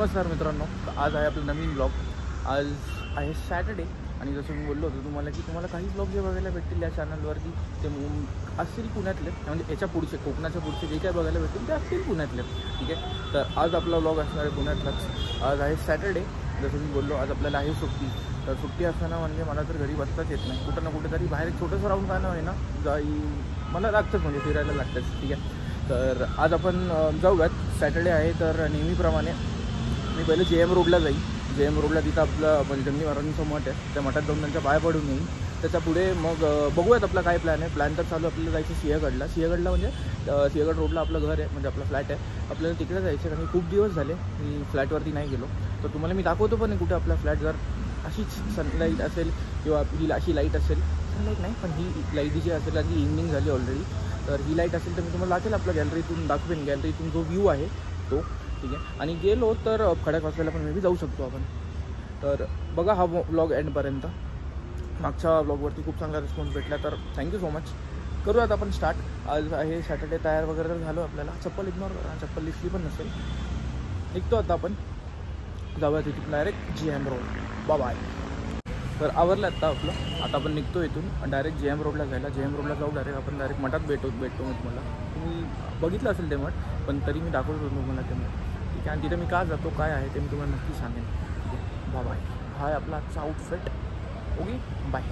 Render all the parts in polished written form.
नमस्कार मित्रांनो, आज आहे आपलं नवीन ब्लॉग। आज आहे सॅटर्डे आणि जसं मी बोललो होतो तुम्हाला की तुम्हाला काही ब्लॉग जे बघायला भेटतील या चॅनलवरती ते असतील पुण्यातले, म्हणजे याच्या पुढचे कोकणाच्या पुढचे जे काय बघायला भेटतील ते असतील पुण्यातले। ठीक आहे, तर आज आपला ब्लॉग असणार आहे पुण्यातलाच। आज आहे सॅटर्डे, जसं मी बोललो आज आपल्याला आहे सुट्टी। तर सुट्टी असताना म्हणजे मला तर घरी बसताच येत नाही, कुठं ना कुठेतरी बाहेर एक छोटंसं राऊंड जाणं आहे ना मला लागतंच, म्हणजे फिरायला लागतंच। ठीक आहे, तर आज आपण जाऊयात। सॅटर्डे आहे तर नेहमीप्रमाणे मी पहिले JM रोडला जाईल। JM रोडला तिथं आपलं पंचगंगी महाराजांचं मठ आहे, त्या मठात जाऊन त्यांच्या पाया पडून येईल। त्याच्या पुढे मग बघूयात आपला काय प्लॅन आहे। प्लॅन तर चालू आपल्याला जायचं सिंहगडला म्हणजे सिंहगड रोडला आपलं घर आहे, म्हणजे आपला फ्लॅट आहे। आपल्याला तिकडे जायचं कारण खूप दिवस झाले मी फ्लॅटवरती नाही गेलो, तर तुम्हाला मी दाखवतो पण कुठे आपला फ्लॅट। जर अशीच सनलाईट असेल किंवा ही अशी लाईट असेल, सनलाईट नाही पण ही लाईट जी असेल आधी इव्हनिंग झाली ऑलरेडी, तर ही लाईट असेल तर मी तुम्हाला दाखवेल, आपल्या गॅलरीतून दाखवेन, गॅलरीतून जो व्ह्यू आहे तो। ठीक आहे, आणि गेलो तर खडकवासल्याला पण मे बी जाऊ शकतो आपण। तर बघा हा व्लॉग एंडपर्यंत। मागच्या व्लॉगवरती खूप चांगला रिस्पॉन्स भेटला, तर थँक्यू सो मच। करूयात आपण स्टार्ट। आज आहे सॅटर्डे, तयार वगैरे तर झालो आपल्याला। चप्पल इग्नोर करा, चप्पल दिसली पण नसेल। निघतो आता आपण, जाऊया तिथून डायरेक्ट JM रोड। बाय। तर आवरलं आता आपलं, आता आपण निघतो इथून डायरेक्ट JM रोडला जायला। JM रोडला जाऊ डायरेक्ट मठात भेटतो मी तुम्हाला। तुम्ही बघितलं असेल ते मठ, पण तरी मी दाखवतो तुम्हाला ते मठ। ठीक आहे, आणि तिथे मी का जातो काय आहे ते मी तुम्हाला नक्की सांगेन। बाय। हा आहे आपला आजचा आउटफिट। Okay, bye.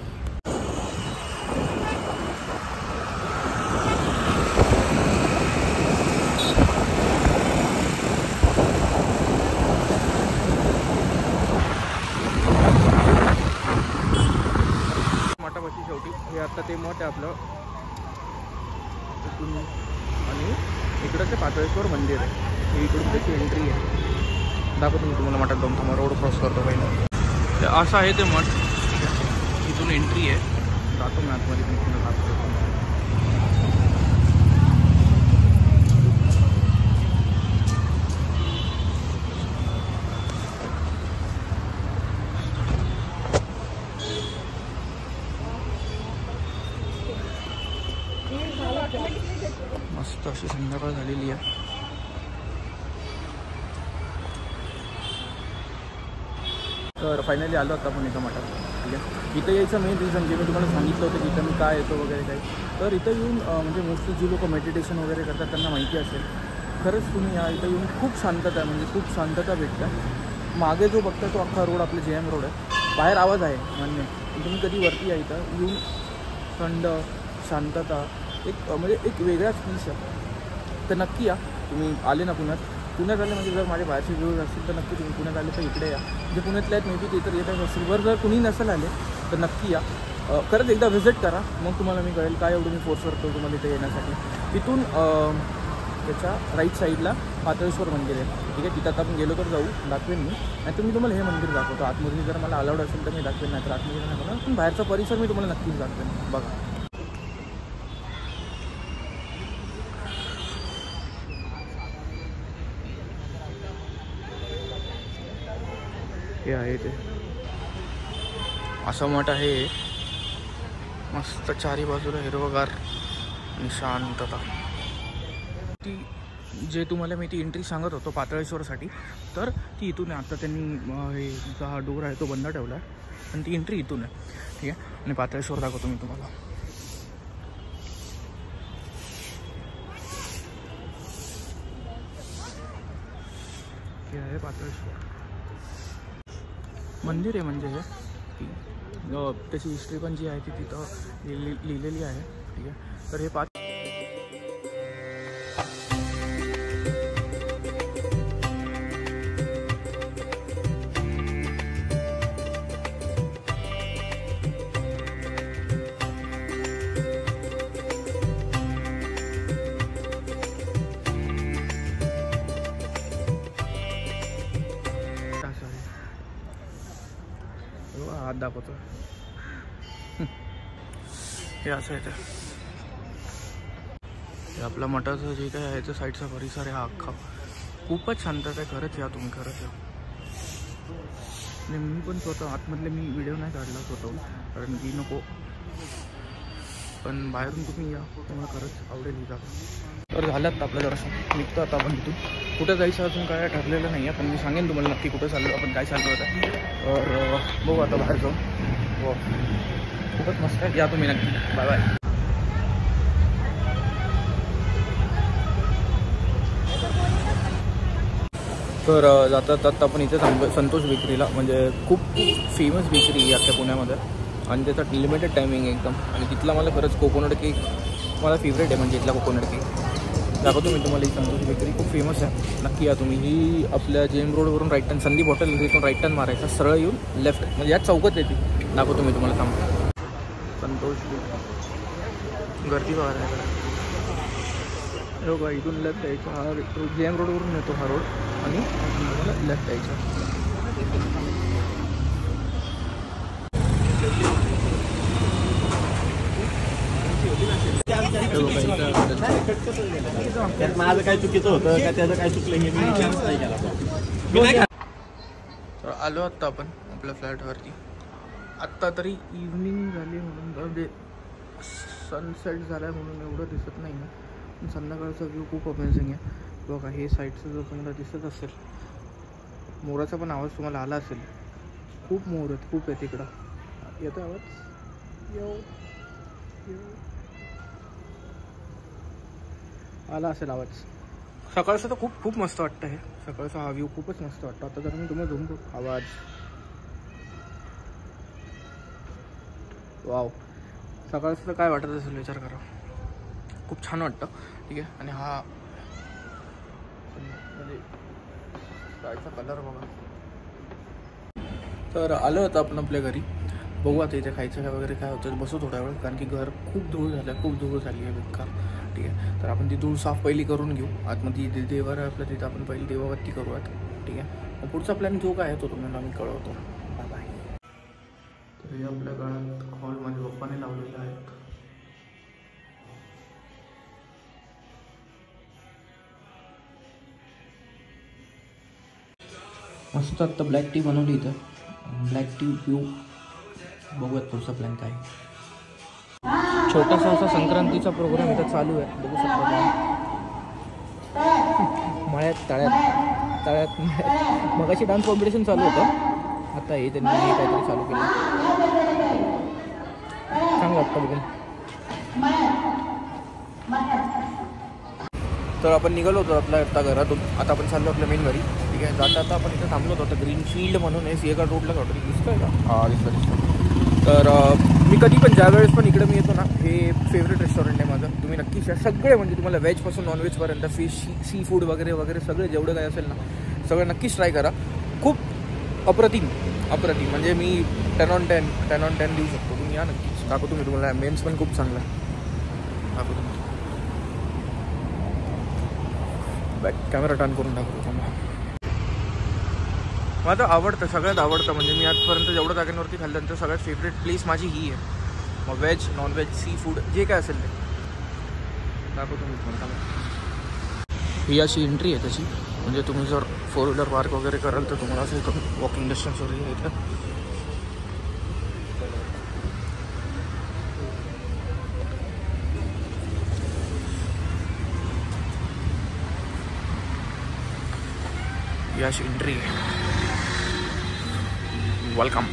मठापाशी शेवटी हे आता ते मठ आहे आपलं इथून, आणि इकडं ते पाताळेश्वर मंदिर आहे। हे इकडून त्याची एंट्री आहे। दाखवतो मी तुम्हाला मठात जाऊन, तुम्हाला रोड क्रॉस करतो पहिले। ते असं आहे ते मठ, इथून एंट्री आहे। जातो मी आतमध्ये, पण तुम्हाला दाखवतो। मस्त अशी संध्याकाळ झालेली आहे। तर फायनली आलो आता आपण एका मठात। ठीक आहे, इथं यायचं मेन रिझन जे मी तुम्हाला सांगितलं होतं की इथं मी काय येतो वगैरे काही, तर इथं येऊन म्हणजे मोस्टली जी लोक मेडिटेशन वगैरे करतात त्यांना माहिती असेल। खरंच तुम्ही या इथं येऊन खूप शांतता आहे, म्हणजे खूप शांतता भेटतं। मागे जो बघता तो अख्खा रोड आपला JM रोड आहे, बाहेर आवाज आहे मान्य, तुम्ही कधी वरती या इथं येऊन थंड शांतता म्हणजे एक वेगळाच पीस आहे। तर नक्की या, तुम्ही आले ना पुण्यात आले म्हणजे जर माझे बाहेरचे व्ह्यूज असतील तर नक्की तुम्ही पुण्यात आले तर इकडे या। जे पुण्यातले आहेत मे बी ते तर येतच असतील, बरं जर कुणी नसेल आले तर नक्की या, खरंच एकदा व्हिजिट करा, मग तुम्हाला मी कळेल काय एवढं मी फोर्स करतो तुम्हाला इथे येण्यासाठी। तिथून त्याच्या राईट साईडला पाताळेश्वर मंदिर आहे। ठीक आहे, तिथं आता आपण गेलो तर जाऊ, दाखवेन मी, नाही तर मी तुम्हाला हे मंदिर दाखवतो आतमध्ये, जर मला अलाउड असेल तर मी दाखवेन, नाही तर आतमध्ये नाही बघा, पण बाहेरचा परिसर मी तुम्हाला नक्कीच दाखवेन। बघा हे आहे ते असं मठ आहे, मस्त चारी बाजूला हिरवगार आणि शांतता। ती जे तुम्हाला मी ती एंट्री सांगत होतो पाताळेश्वरसाठी, तर ती इथून आहे। आता त्यांनी हे हा डोर आहे तो बंद ठेवला आहे, पण ती एंट्री इथून आहे। ठीक आहे, आणि पाताळेश्वर दाखवतो मी तुम्हाला। हे आहे पाताळेश्वर मंदिर आहे, म्हणजे हे त्याची हिस्ट्री पण जी आहे ती तिथं लिहिलेली आहे। ठीक आहे, तर हे हात दाखवतो, हे असं आहे ते आपल्या मठाचं जे काय आहे ते साईडचा परिसर आहे हा अख्खा, खूपच शांतता आहे। खरंच या तुम्ही, खरंच या। आणि मी पण स्वतः आतमधले मी व्हिडिओ नाही काढला स्वतः, कारण की नको, पण बाहेरून तुम्ही या, तुम्हाला खरंच आवडेल ही जागा। तर झालं आता आपलं जरासं निघतो आता आपण इथून। कुठं जायचं अजून काय ठरलेलं नाही आहे, पण मी सांगेन तुम्हाला नक्की कुठं चाललो आपण, काय चाललो होतं. तर बघू आता बाहेर जाऊन. हो खूपच मस्त आहे, या तुम्ही नक्की. Bye bye. तर जाता आपण इथे थांबलो संतोष बेकरीला. म्हणजे खूप फेमस बेकरी आहे अख्ख्या पुण्यामध्ये आणि त्याचा लिमिटेड टायमिंग आहे एकदम. आणि तिथला मला खरंच कोकोनट केक मला फेवरेट आहे. म्हणजे इथला कोकोनट केक दाखवतो मी तुम्हाला. ही संतोष बेकरी खूप फेमस आहे, नक्की या तुम्ही. ही आपल्या जेम रोडवरून राईट टर्न, संदीप हॉटेल तिथून राईट टर्न मारायचा, सरळ येऊन लेफ्ट, म्हणजे याच चौकात येते. दाखवतो मी तुम्हाला थांबतो. संतोष गर्दी बघा हो का. इथून लेफ्ट यायचं, हा जेम रोडवरून येतो हा रोड आणि तुम्हाला लेफ्ट यायचं. माझं काय चुकीचं होतं का त्याचं काय चुकलं हे मी विचारच नाही केला. तर आलो आत्ता आपण आपल्या फ्लॅटवरती. आत्ता तरी इव्हनिंग झाली म्हणून, म्हणजे सनसेट झाला आहे म्हणून एवढं दिसत नाही ना, पण संध्याकाळचा व्ह्यू खूप अमेझिंग आहे. बघा हे साईडचं जर तुम्हाला दिसत असेल, मोराचा पण आवाज तुम्हाला आला असेल. खूप मोर आहेत, खूप आहेत इकडं. येतो आवाज, येऊ आला असेल आवाज. सकाळचं तर खूप खूप मस्त वाटतं. हे सकाळचा हा व्ह्यू खूपच मस्त वाटतं. आता जर मी तुम्हाला झूम करू, आवाज वाव. सकाळचं तर काय वाटत असेल विचार करा, खूप छान वाटतं. ठीक आहे. आणि हा म्हणजे गायचा कलर बघा. तर आलं होतं आपण आपल्या घरी. बघू आता इथे खायचं काय वगैरे काय होतं, बसू थोड्या वेळ, कारण की घर खूप धूळ झालं, खूप धूळ झाली आहे बेकार. ठीक आहे. तर आपण ती धूळ साफ पहिली करून घेऊ. आतमध्ये देवर आहे आपल्या, तिथं आपण पहिली देवावत्ती करूयात. ठीक आहे. मग पुढचा प्लॅन जो काय आहे तो तुम्हाला आम्ही कळवतो. Bye bye. तर हे आपल्या घरात हॉल माझ्या पप्पाने लावलेला आहे. मस्त आत्ता ब्लॅक टी बनवली इथं, ब्लॅक टी पिऊ. बघूयात पुढचा प्लॅन काय. छोटासा असा संक्रांतीचा प्रोग्राम इथं चालू आहे, बघू शकता. मळ्यात तळ्यात मगाशी डान्स कॉम्पिटिशन चालू होतं, आता हे त्यांनी काहीतरी चालू केलं. चांगलं वाटतं बघून. तर आपण निघालो होतो आपल्या आता घरातून. आता आपण चाललो आपल्या मेन घरी. ठीक आहे. जाता आता आपण इथं थांबलो होतो. ग्रीन फील्ड म्हणून आहे, सिंहगड रोडला हॉटेल दिसतंय का? हां दिसतं. तर मी कधी पण ज्या वेळेस पण इकडे मी येतो ना, हे फेवरेट रेस्टॉरंट आहे माझं. तुम्ही नक्कीच या. सगळे म्हणजे तुम्हाला व्हेजपासून नॉनव्हेजपर्यंत, फिश, सी फूड वगैरे वगैरे सगळे जेवढं काय असेल ना, सगळं नक्कीच ट्राय करा. खूप अप्रतिम म्हणजे मी 10 on 10 देऊ शकतो. तुम्ही या नक्कीच. दाखवतो मी तुम्हाला. मेन्स पण खूप चांगला आहे. दाखवतो मी. बॅक कॅमेरा टर्न करून टाकतो तुम्हाला. माझं आवडतं, सगळ्यात आवडतं. म्हणजे मी आजपर्यंत जेवढं जागांवरती खाल्लं त्यांचं सगळ्यात फेवरेट प्लेस माझी ही आहे. मग व्हेज, नॉनव्हेज, सी फूड जे काय असेल ते दाखवतो मी तुम्हाला. ही अशी एंट्री आहे त्याची. म्हणजे तुम्ही जर 4 व्हीलर पार्क वगैरे कराल तर तुम्हाला असं इथं वॉकिंग डिस्टन्सवर इथं. ही अशी एंट्री आहे. वेलकम.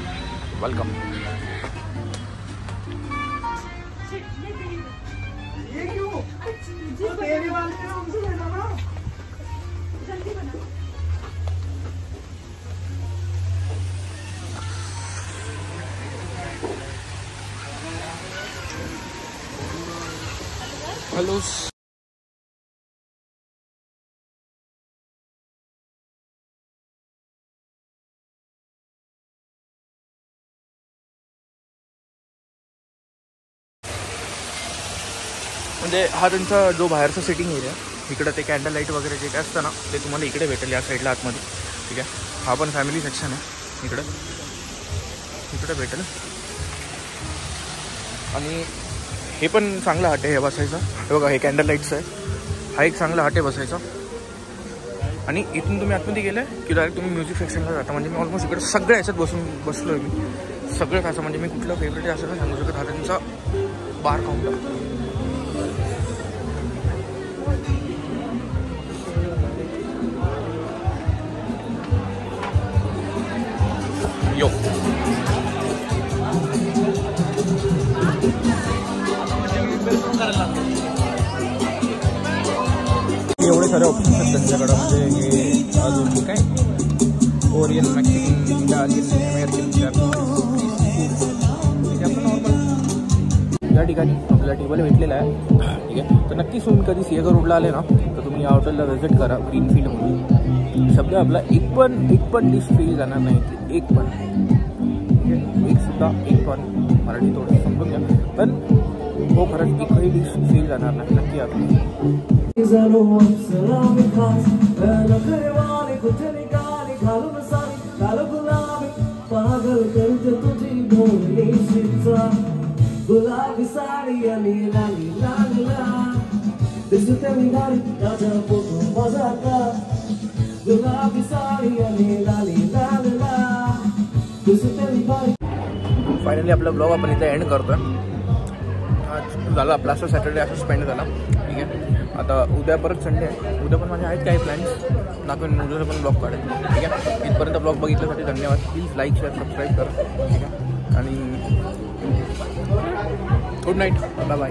हॅलो. म्हणजे हा त्यांचा जो बाहेरचा सिटिंग एरिया, इकडं ते कॅन्डल लाईट वगैरे जे काय असतं ना, ते तुम्हाला इकडे भेटेल या साईडला आतमध्ये. ठीक आहे. हा पण फॅमिली सेक्शन आहे इकडे भेटेल. आणि हे पण चांगलं हट आहे हे बसायचं. हे बघा हे कॅन्डल लाईट्स आहे. हा एक चांगला हट आहे बसायचा. आणि इथून तुम्ही आतमध्ये गेलं की डायरेक्ट तुम्ही म्युझिक सेक्शनला जाता. म्हणजे मी ऑलमोस्ट इकडे सगळ्या ह्याच्यात बसलो आहे मी. सगळं खायचं म्हणजे मी कुठलं फेवरेट आहे असं नाही सांगू शकत. हा त्यांचा बार काउंटर. एवढे सारे ऑप्शन्स आहेत त्यांच्याकडं. म्हणजे हे अजून काय Korean, Mexican, Italian, American, Japanese, आपण नॉर्मल या ठिकाणी आपल्याला टेबल भेटलेला आहे. ठीक आहे, तर नक्की तुम्ही कधी सिंहगड रोडला आले ना तर तुम्ही या हॉटेलला व्हिजिट करा. ग्रीनफील्डमध्ये शब्द आपला एक पण डिश फेल जाणार नाही. एक पण मराठी थोडं समजून घ्या, पण हो खरंच एकही डिश फेल जाणार नाही. नक्की आपली गुलाबी साडी आणि लाली लागला दिसते मी गाडी राजा फोटो माझा का गुलाबी साडी आणि लाली लागला दिसते मी गाडी. फायनली आपला ब्लॉग आपण इथे एंड करतोय. आज झाला आपला असं सॅटर्डे असं स्पेंड झाला. ठीक आहे, आता उद्या परत संडे आहे. उद्या पण माझे आहेत काही प्लॅन्स, दाखवेन उद्याला पण ब्लॉग काढेल. ठीक आहे, इथपर्यंत ब्लॉग बघितल्यासाठी धन्यवाद. प्लीज लाईक, शेअर, सबस्क्राईब करा. ठीक आहे, आणि गुड नाईट, बाय बाय.